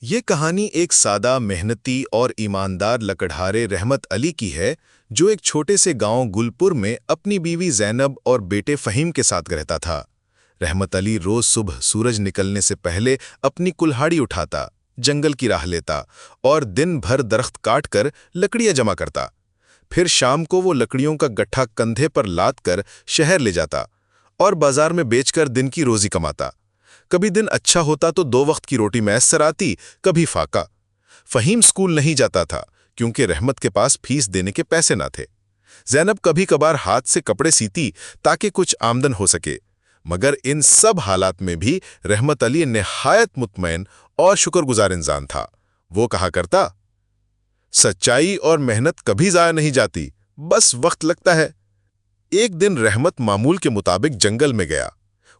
یہ کہانی ایک سادہ محنتی اور ایماندار لکڑہارے رحمت علی کی ہے جو ایک چھوٹے سے گاؤں گلپور میں اپنی بیوی زینب اور بیٹے فہیم کے ساتھ رہتا تھا۔ رحمت علی روز صبح سورج نکلنے سے پہلے اپنی کلہاڑی اٹھاتا، جنگل کی راہ لیتا اور دن بھر درخت کاٹ کر لکڑیاں جمع کرتا۔ پھر شام کو وہ لکڑیوں کا گٹھا کندھے پر لاد کر شہر لے جاتا اور بازار میں بیچ کر دن کی روزی کماتا۔ کبھی دن اچھا ہوتا تو 2 وقت کی روٹی میسر آتی، کبھی فاقہ۔ فہیم سکول نہیں جاتا تھا کیونکہ رحمت کے پاس فیس دینے کے پیسے نہ تھے۔ زینب کبھی کبھار ہاتھ سے کپڑے سیتی تاکہ کچھ آمدن ہو سکے، مگر ان سب حالات میں بھی رحمت علی نہایت مطمئن اور شکر گزار انسان تھا۔ وہ کہا کرتا، سچائی اور محنت کبھی ضائع نہیں جاتی، بس وقت لگتا ہے۔ ایک دن رحمت معمول کے مطابق جنگل میں گیا۔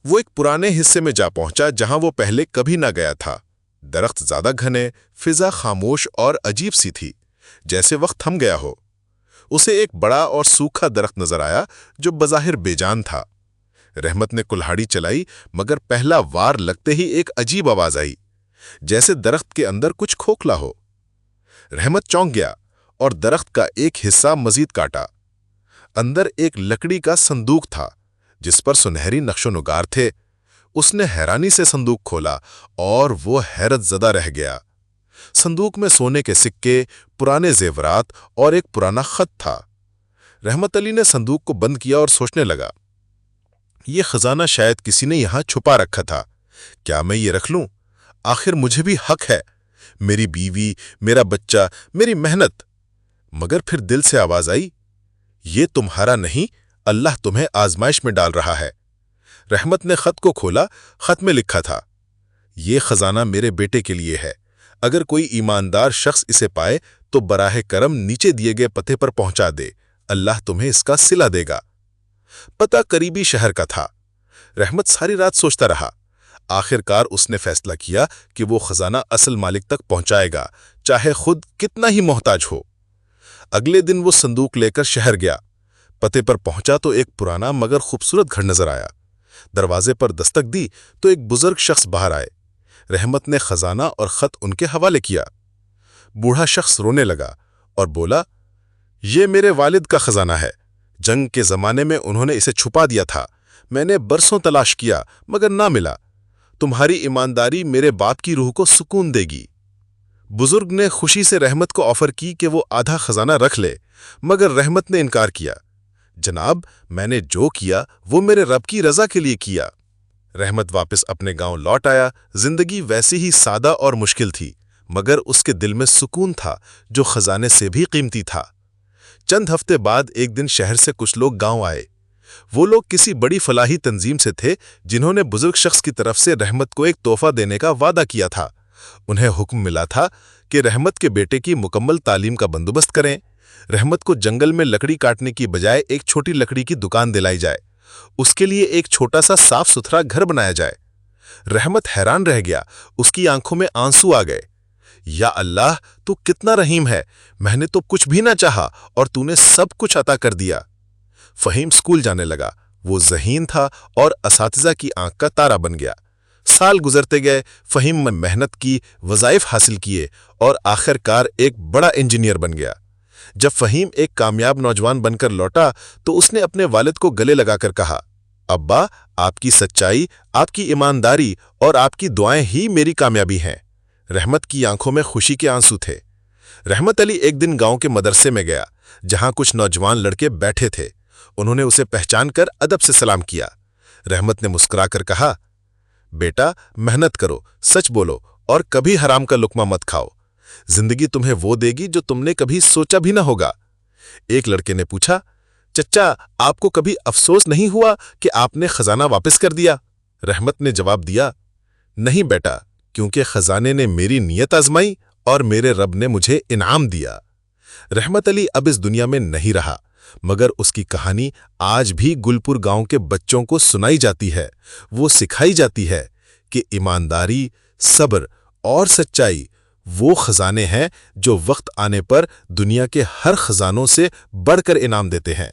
وہ ایک پرانے حصے میں جا پہنچا جہاں وہ پہلے کبھی نہ گیا تھا۔ درخت زیادہ گھنے، فضا خاموش اور عجیب سی تھی، جیسے وقت تھم گیا ہو۔ اسے ایک بڑا اور سوکھا درخت نظر آیا جو بظاہر بے جان تھا۔ رحمت نے کلہاڑی چلائی، مگر پہلا وار لگتے ہی ایک عجیب آواز آئی، جیسے درخت کے اندر کچھ کھوکھلا ہو۔ رحمت چونک گیا اور درخت کا ایک حصہ مزید کاٹا۔ اندر ایک لکڑی کا صندوق تھا جس پر سنہری نقش و نگار تھے۔ اس نے حیرانی سے صندوق کھولا اور وہ حیرت زدہ رہ گیا۔ صندوق میں سونے کے سکے، پرانے زیورات اور ایک پرانا خط تھا۔ رحمت علی نے صندوق کو بند کیا اور سوچنے لگا، یہ خزانہ شاید کسی نے یہاں چھپا رکھا تھا۔ کیا میں یہ رکھ لوں؟ آخر مجھے بھی حق ہے، میری بیوی، میرا بچہ، میری محنت۔ مگر پھر دل سے آواز آئی، یہ تمہارا نہیں، اللہ تمہیں آزمائش میں ڈال رہا ہے۔ رحمت نے خط کو کھولا۔ خط میں لکھا تھا، یہ خزانہ میرے بیٹے کے لیے ہے۔ اگر کوئی ایماندار شخص اسے پائے تو براہ کرم نیچے دیے گئے پتے پر پہنچا دے، اللہ تمہیں اس کا صلہ دے گا۔ پتہ قریبی شہر کا تھا۔ رحمت ساری رات سوچتا رہا۔ آخر کار اس نے فیصلہ کیا کہ وہ خزانہ اصل مالک تک پہنچائے گا، چاہے خود کتنا ہی محتاج ہو۔ اگلے دن وہ صندوق لے کر شہر گیا۔ پتے پر پہنچا تو ایک پرانا مگر خوبصورت گھر نظر آیا۔ دروازے پر دستک دی تو ایک بزرگ شخص باہر آئے۔ رحمت نے خزانہ اور خط ان کے حوالے کیا۔ بوڑھا شخص رونے لگا اور بولا، یہ میرے والد کا خزانہ ہے، جنگ کے زمانے میں انہوں نے اسے چھپا دیا تھا۔ میں نے برسوں تلاش کیا مگر نہ ملا۔ تمہاری ایمانداری میرے باپ کی روح کو سکون دے گی۔ بزرگ نے خوشی سے رحمت کو آفر کی کہ وہ آدھا خزانہ رکھ لے، مگر رحمت نے انکار کیا۔ جناب، میں نے جو کیا وہ میرے رب کی رضا کے لیے کیا۔ رحمت واپس اپنے گاؤں لوٹ آیا۔ زندگی ویسی ہی سادہ اور مشکل تھی، مگر اس کے دل میں سکون تھا جو خزانے سے بھی قیمتی تھا۔ چند ہفتے بعد ایک دن شہر سے کچھ لوگ گاؤں آئے۔ وہ لوگ کسی بڑی فلاحی تنظیم سے تھے جنہوں نے بزرگ شخص کی طرف سے رحمت کو ایک تحفہ دینے کا وعدہ کیا تھا۔ انہیں حکم ملا تھا کہ رحمت کے بیٹے کی مکمل تعلیم کا بندوبست کریں۔ رحمت کو جنگل میں لکڑی کاٹنے کی بجائے ایک چھوٹی لکڑی کی دکان دلائی جائے۔ اس کے لیے ایک چھوٹا سا صاف ستھرا گھر بنایا جائے۔ رحمت حیران رہ گیا، اس کی آنکھوں میں آنسو آ گئے۔ یا اللہ، تو کتنا رحیم ہے، میں نے تو کچھ بھی نہ چاہا اور تو نے سب کچھ عطا کر دیا۔ فہیم سکول جانے لگا۔ وہ ذہین تھا اور اساتذہ کی آنکھ کا تارا بن گیا۔ سال گزرتے گئے، فہیم نے محنت کی، وظائف حاصل کیے اور آخر کار ایک بڑا انجینئر بن گیا۔ جب فہیم ایک کامیاب نوجوان بن کر لوٹا تو اس نے اپنے والد کو گلے لگا کر کہا، ابا، آپ کی سچائی، آپ کی ایمانداری اور آپ کی دعائیں ہی میری کامیابی ہیں۔ رحمت کی آنکھوں میں خوشی کے آنسو تھے۔ رحمت علی ایک دن گاؤں کے مدرسے میں گیا جہاں کچھ نوجوان لڑکے بیٹھے تھے۔ انہوں نے اسے پہچان کر ادب سے سلام کیا۔ رحمت نے مسکرا کر کہا، بیٹا، محنت کرو، سچ بولو اور کبھی حرام کا لقمہ مت کھاؤ۔ زندگی تمہیں وہ دے گی جو تم نے کبھی سوچا بھی نہ ہوگا۔ ایک لڑکے نے پوچھا، چچا، آپ کو کبھی افسوس نہیں ہوا کہ آپ نے خزانہ واپس کر دیا؟ رحمت نے جواب دیا، نہیں بیٹا، کیونکہ خزانے نے میری نیت آزمائی اور میرے رب نے مجھے انعام دیا۔ رحمت علی اب اس دنیا میں نہیں رہا، مگر اس کی کہانی آج بھی گلپور گاؤں کے بچوں کو سنائی جاتی ہے۔ وہ سکھائی جاتی ہے کہ ایمانداری، صبر اور سچائی وہ خزانے ہیں جو وقت آنے پر دنیا کے ہر خزانوں سے بڑھ کر انعام دیتے ہیں۔